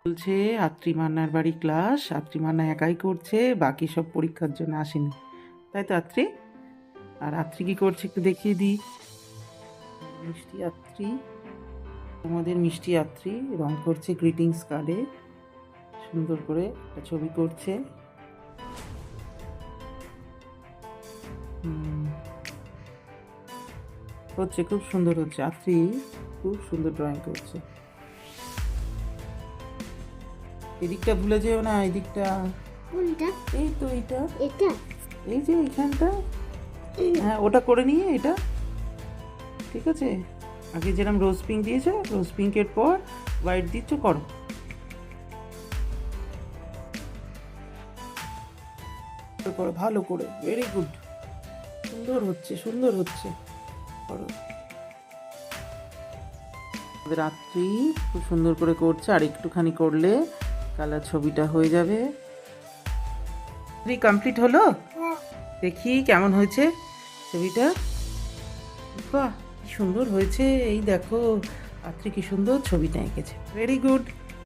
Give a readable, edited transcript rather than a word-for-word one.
বলছে আত্রিমান্নার বাড়ি ক্লাস, আত্রিমান্না একাই করছে, বাকি সব পরীক্ষার জন্য আসেনি, তাই তো আত্রি? আর আত্রি কি করছে একটু দেখিয়ে দিই। মিষ্টি আত্রি, আমাদের মিষ্টি আত্রি রং করছে গ্রিটিংস কার্ডে, সুন্দর করে একটা ছবি করছে। হচ্ছে, খুব সুন্দর হচ্ছে, আত্রি খুব সুন্দর ড্রয়িং করছে। এদিকটা ভুলে যেও না, এদিকটা। কোনটা? এই তো এইটা, এটা? এই যে এইখানটা। হ্যাঁ, ওটা করে নিয়ে এটা, ঠিক আছে? আগে যেরকম রোজ পিঙ্ক দিয়েছে, রোজ পিঙ্কের পর হোয়াইট দিচ্ছ, করো। করো ভালো করে, ভেরি গুড, সুন্দর হচ্ছে, সুন্দর হচ্ছে, করো। রাত্রি খুব সুন্দর করে করছে, আর একটুখানি করলে কালার ছবিটা হয়ে যাবে। কমপ্লিট হলো? দেখি কেমন হয়েছে ছবিটা। বাহ, কি সুন্দর হয়েছে, এই দেখো আত্রি কি সুন্দর ছবিটা এঁকেছে, ভেরি গুড।